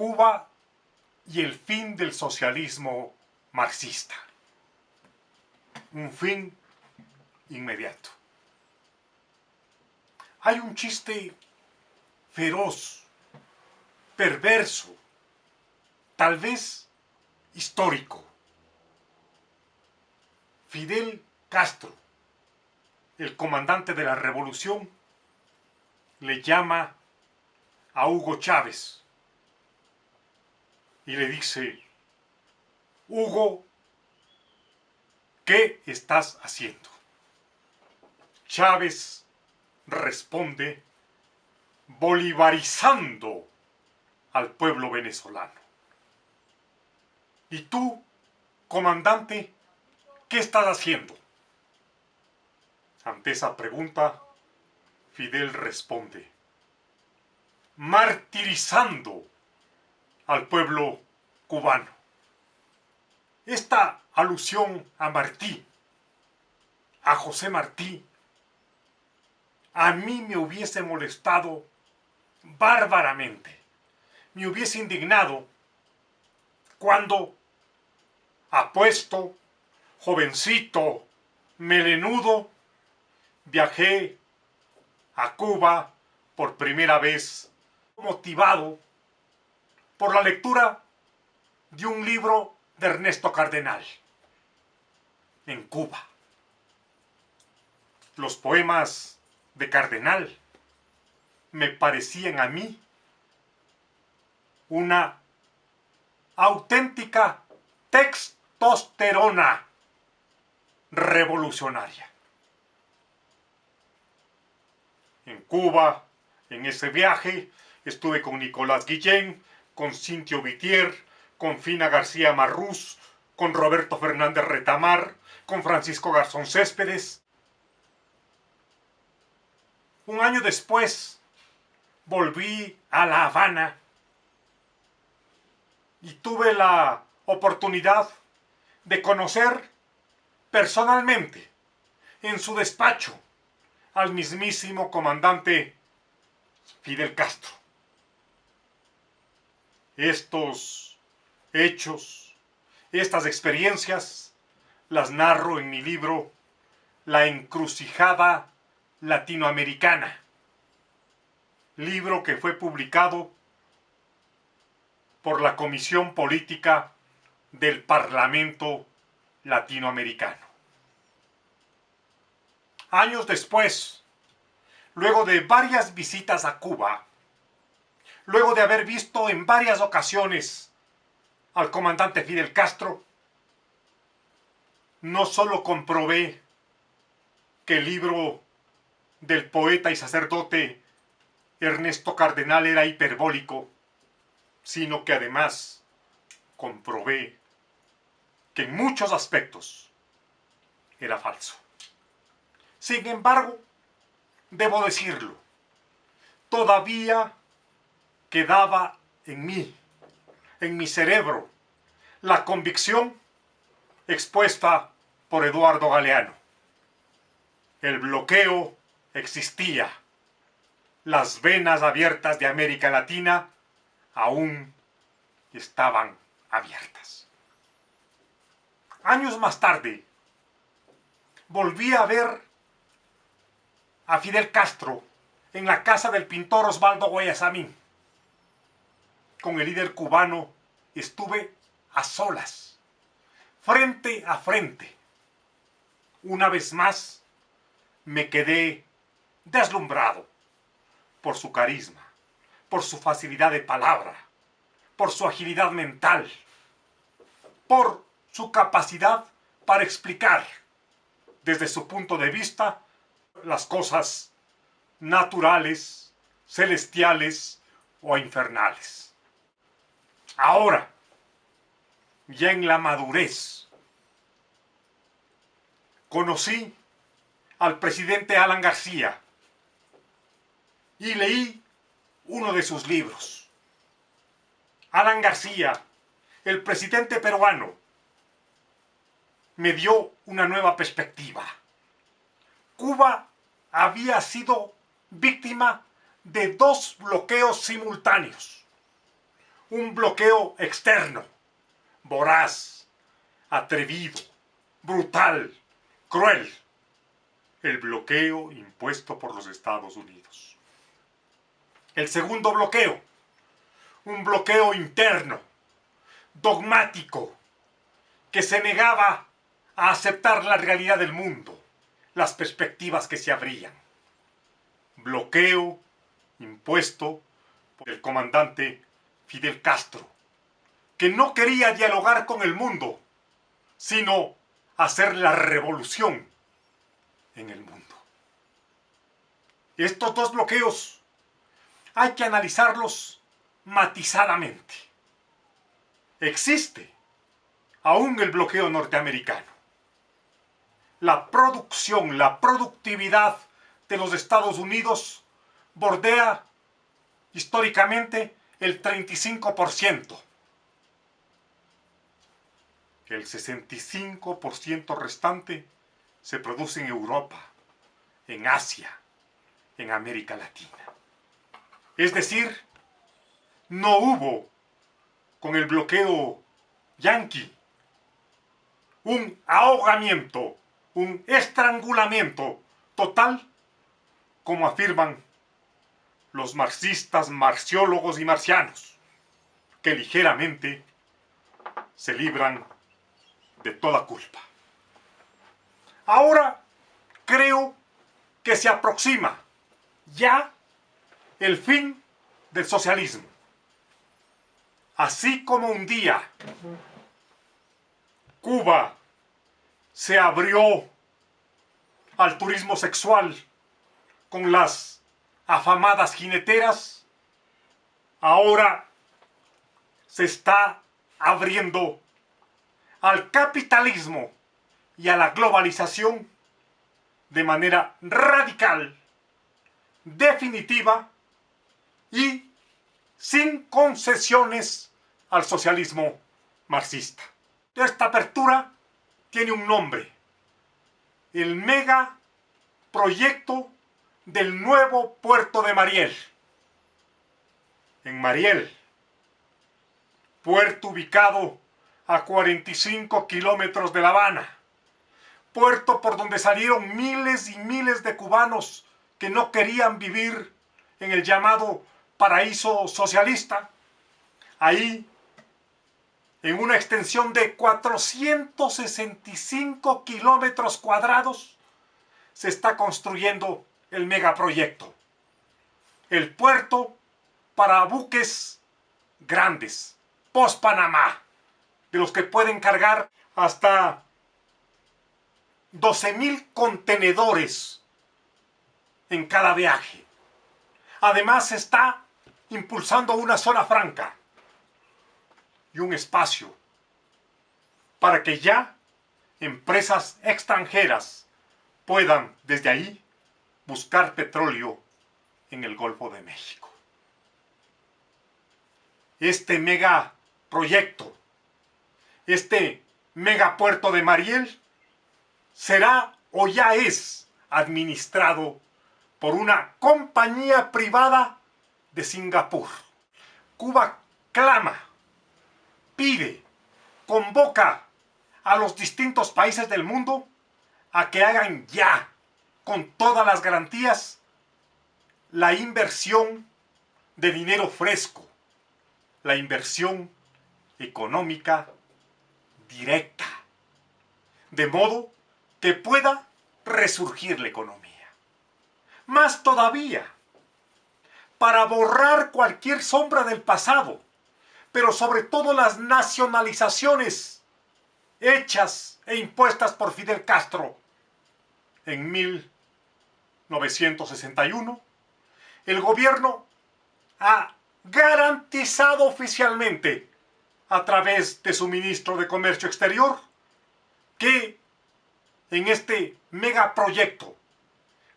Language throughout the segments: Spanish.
Cuba y el fin del socialismo marxista. Un fin inmediato. Hay un chiste feroz, perverso, tal vez histórico. Fidel Castro, el comandante de la revolución, le llama a Hugo Chávez y le dice: Hugo, ¿qué estás haciendo? Chávez responde: bolivarizando al pueblo venezolano. ¿Y tú, comandante, qué estás haciendo? Ante esa pregunta, Fidel responde: martirizando al pueblo cubano. Esta alusión a Martí, a José Martí, a mí me hubiese molestado bárbaramente. Me hubiese indignado cuando, apuesto, jovencito, melenudo, viajé a Cuba por primera vez, motivado por la lectura de un libro de Ernesto Cardenal, En Cuba. Los poemas de Cardenal me parecían a mí una auténtica testosterona revolucionaria. En Cuba, en ese viaje, estuve con Nicolás Guillén, con Cintio Vitier, con Fina García Marrús, con Roberto Fernández Retamar, con Francisco Garzón Céspedes. Un año después, volví a La Habana y tuve la oportunidad de conocer personalmente, en su despacho, al mismísimo comandante Fidel Castro. Estos hechos, estas experiencias, las narro en mi libro La encrucijada latinoamericana, libro que fue publicado por la Comisión Política del Parlamento Latinoamericano. Años después, luego de varias visitas a Cuba, luego de haber visto en varias ocasiones al comandante Fidel Castro, no solo comprobé que el libro del poeta y sacerdote Ernesto Cardenal era hiperbólico, sino que además comprobé que en muchos aspectos era falso. Sin embargo, debo decirlo, todavía quedaba en mí, en mi cerebro, la convicción expuesta por Eduardo Galeano. El bloqueo existía. Las venas abiertas de América Latina aún estaban abiertas. Años más tarde, volví a ver a Fidel Castro en la casa del pintor Osvaldo Guayasamín. Con el líder cubano estuve a solas, frente a frente. Una vez más, me quedé deslumbrado por su carisma, por su facilidad de palabra, por su agilidad mental, por su capacidad para explicar desde su punto de vista las cosas naturales, celestiales o infernales. Ahora, ya en la madurez, conocí al presidente Alan García y leí uno de sus libros. Alan García, el presidente peruano, me dio una nueva perspectiva. Cuba había sido víctima de dos bloqueos simultáneos. un bloqueo externo, voraz, atrevido, brutal, cruel. El bloqueo impuesto por los Estados Unidos. El segundo bloqueo, un bloqueo interno, dogmático, que se negaba a aceptar la realidad del mundo, las perspectivas que se abrían. Bloqueo impuesto por el comandante Fidel Castro, que no quería dialogar con el mundo, sino hacer la revolución en el mundo. Estos dos bloqueos hay que analizarlos matizadamente. Existe aún el bloqueo norteamericano. La producción, la productividad de los Estados Unidos bordea históricamente el 35%. El 65% restante se produce en Europa, en Asia, en América Latina. Es decir, no hubo con el bloqueo yanqui un ahogamiento, un estrangulamiento total, como afirman los marxistas, marxiólogos y marcianos, que ligeramente se libran de toda culpa. Ahora creo que se aproxima ya el fin del socialismo. Así como un día Cuba se abrió al turismo sexual con las afamadas jineteras, ahora se está abriendo al capitalismo y a la globalización de manera radical, definitiva y sin concesiones al socialismo marxista. Esta apertura tiene un nombre: el megaproyecto del nuevo puerto de Mariel. En Mariel, puerto ubicado a 45 kilómetros de La Habana, puerto por donde salieron miles y miles de cubanos que no querían vivir en el llamado paraíso socialista. Ahí, en una extensión de 465 kilómetros cuadrados, se está construyendo el megaproyecto. El puerto para buques grandes, post-Panamá, de los que pueden cargar hasta 12,000 contenedores en cada viaje. Además, se está impulsando una zona franca y un espacio para que ya empresas extranjeras puedan desde ahí buscar petróleo en el Golfo de México. Este megaproyecto, este megapuerto de Mariel, será o ya es administrado por una compañía privada de Singapur. Cuba clama, pide, convoca a los distintos países del mundo a que hagan ya, con todas las garantías, la inversión de dinero fresco, la inversión económica directa, de modo que pueda resurgir la economía. Más todavía, para borrar cualquier sombra del pasado, pero sobre todo las nacionalizaciones hechas e impuestas por Fidel Castro en 1961, el gobierno ha garantizado oficialmente, a través de su ministro de Comercio Exterior, que en este megaproyecto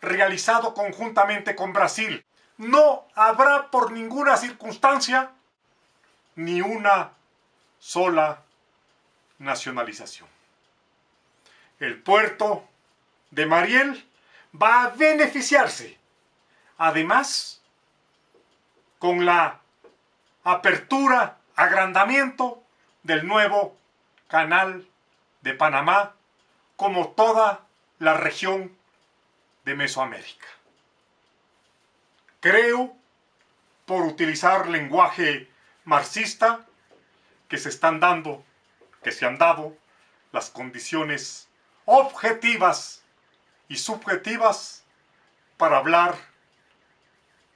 realizado conjuntamente con Brasil no habrá por ninguna circunstancia ni una sola nacionalización. El puerto de Mariel va a beneficiarse, además, con la apertura agrandamiento del nuevo canal de Panamá, como toda la región de Mesoamérica. Creo, por utilizar lenguaje marxista, que se han dado las condiciones objetivas y subjetivas para hablar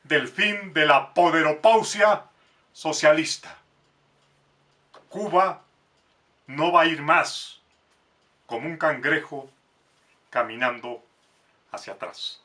del fin de la poderopausia socialista. Cuba no va a ir más como un cangrejo caminando hacia atrás.